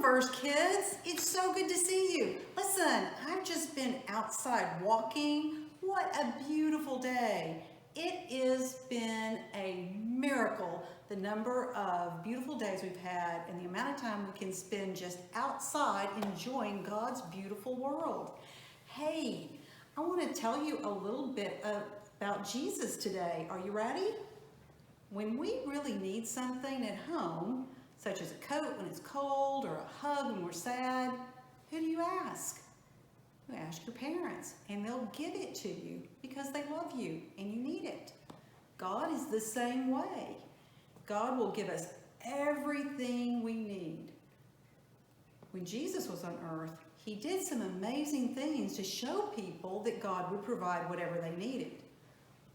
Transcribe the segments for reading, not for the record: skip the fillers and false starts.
First Kids. It's so good to see you. Listen, I've just been outside walking. What a beautiful day. It has been a miracle, the number of beautiful days we've had and the amount of time we can spend just outside enjoying God's beautiful world. Hey, I want to tell you a little bit about Jesus today. Are you ready? When we really need something at home, such as a coat when it's cold or a hug when we're sad, who do you ask? You ask your parents, and they'll give it to you because they love you and you need it. God is the same way. God will give us everything we need. When Jesus was on earth, he did some amazing things to show people that God would provide whatever they needed.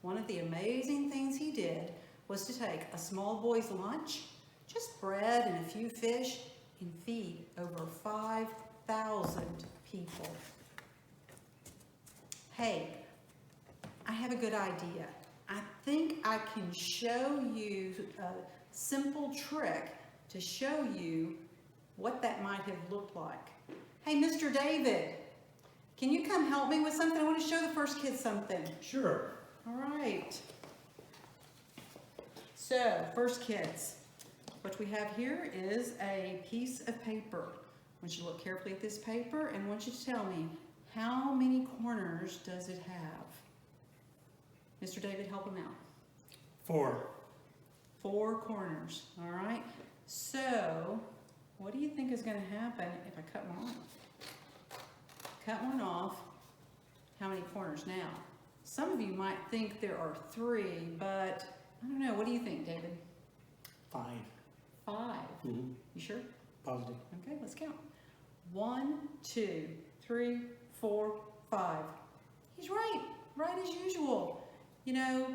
One of the amazing things he did was to take a small boy's lunch, just bread and a few fish, and feed over 5,000 people. Hey, I have a good idea. I think I can show you a simple trick to show you what that might have looked like. Hey, Mr. David, can you come help me with something? I want to show the First Kids something. Sure. All right. So, First Kids, what we have here is a piece of paper. I want you to look carefully at this paper and I want you to tell me, how many corners does it have? Mr. David, help him out. 4. 4 corners, all right? So, what do you think is going to happen if I cut one off? Cut one off, how many corners now? Some of you might think there are 3, but I don't know. What do you think, David? 5. 5. Mm-hmm. You sure? Positive. Okay, let's count. 1, 2, 3, 4, 5. He's right as usual. You know,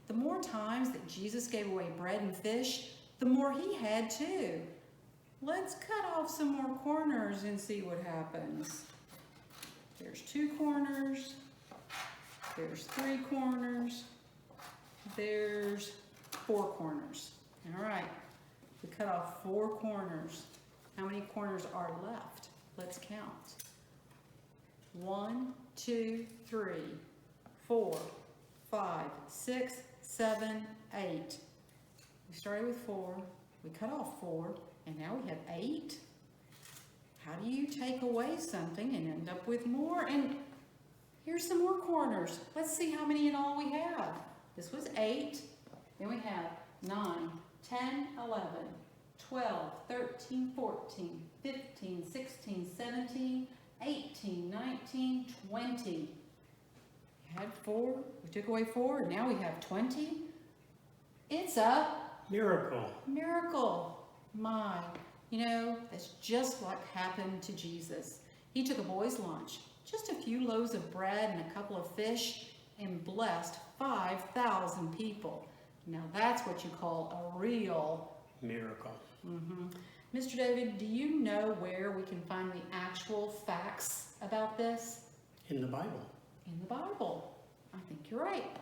the more times that Jesus gave away bread and fish, the more he had too. Let's cut off some more corners and see what happens. There's 2 corners. There's 3 corners. There's 4 corners. All right, we cut off 4 corners. How many corners are left? Let's count. 1, 2, 3, 4, 5, 6, 7, 8. We started with 4, we cut off 4, and now we have 8. How do you take away something and end up with more? And here's some more corners. Let's see how many in all we have. This was 8, then we have 9, 10, 11, 12, 13, 14, 15, 16, 17, 18, 19, 20. We had 4, we took away 4, and now we have 20. It's a Miracle. miracle. My, you know, that's just what happened to Jesus. He took a boy's lunch, just a few loaves of bread and a couple of fish, and blessed 5,000 people. Now that's what you call a real Miracle. Mr. David, do you know where we can find the actual facts about this? In the Bible. In the Bible. I think you're right.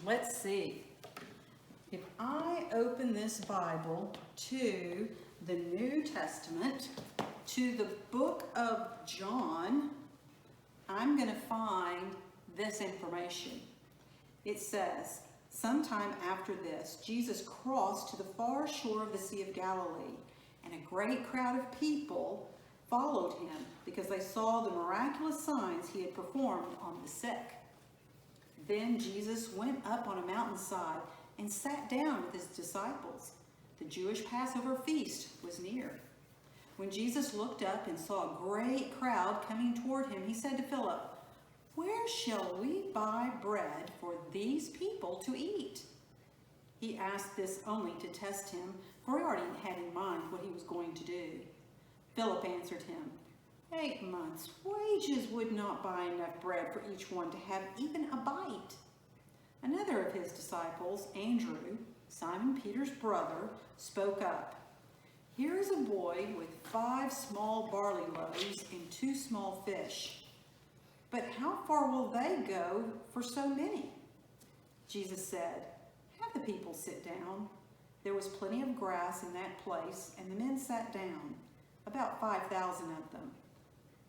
Let's see. If I open this Bible to the New Testament, to the book of John, I'm going to find this information. It says, sometime after this, Jesus crossed to the far shore of the Sea of Galilee, and a great crowd of people followed him because they saw the miraculous signs he had performed on the sick. Then Jesus went up on a mountainside and sat down with his disciples. The Jewish Passover feast was near. When Jesus looked up and saw a great crowd coming toward him, he said to Philip, "Where shall we buy bread for these people to eat?" He asked this only to test him, for he already had in mind what he was going to do. Philip answered him, 8 months' wages would not buy enough bread for each one to have even a bite. Another of his disciples, Andrew, Simon Peter's brother, spoke up. "Here is a boy with 5 small barley loaves and 2 small fish. But how far will they go for so many?" Jesus said, "Have the people sit down." There was plenty of grass in that place, and the men sat down, about 5,000 of them.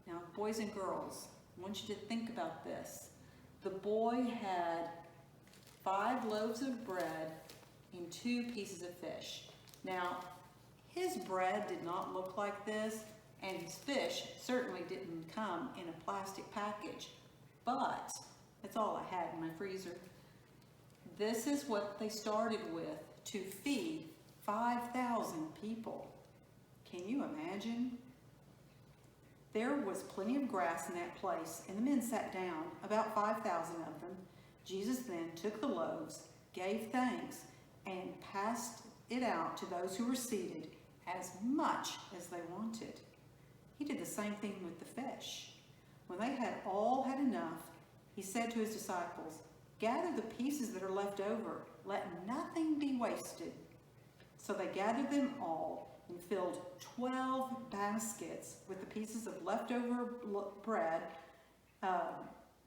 Now, boys and girls, I want you to think about this. The boy had 5 loaves of bread and 2 pieces of fish. Now, his bread did not look like this, and his fish certainly didn't come in a plastic package, but that's all I had in my freezer. This is what they started with to feed 5,000 people. Can you imagine? There was plenty of grass in that place, and the men sat down, about 5,000 of them. Jesus then took the loaves, gave thanks, and passed it out to those who were seated, as much as they wanted. He did the same thing with the fish. When they had all had enough, he said to his disciples, "Gather the pieces that are left over. Let nothing be wasted." So they gathered them all and filled 12 baskets with the pieces of leftover bread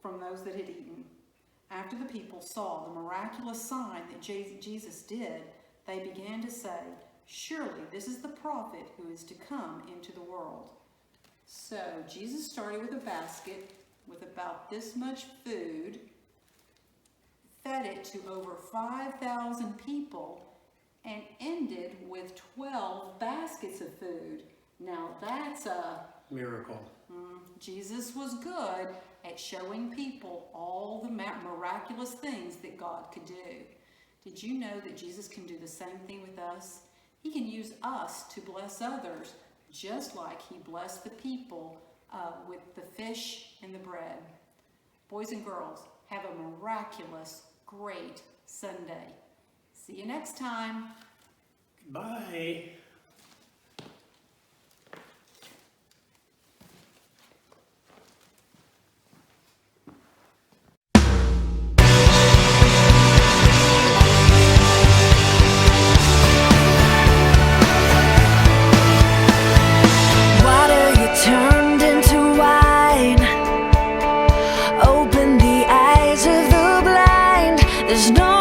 from those that had eaten. After the people saw the miraculous sign that Jesus did, they began to say, "Surely this is the prophet who is to come into the world." So Jesus started with a basket with about this much food, fed it to over 5,000 people, and ended with 12 baskets of food. Now that's a Miracle. Jesus was good at showing people all the miraculous things that God could do. Did you know that Jesus can do the same thing with us? He can use us to bless others, just like he blessed the people with the fish and the bread. Boys and girls, have a miraculous, great Sunday. See you next time. Bye. Water you turned into wine, open the eyes of the blind. There's no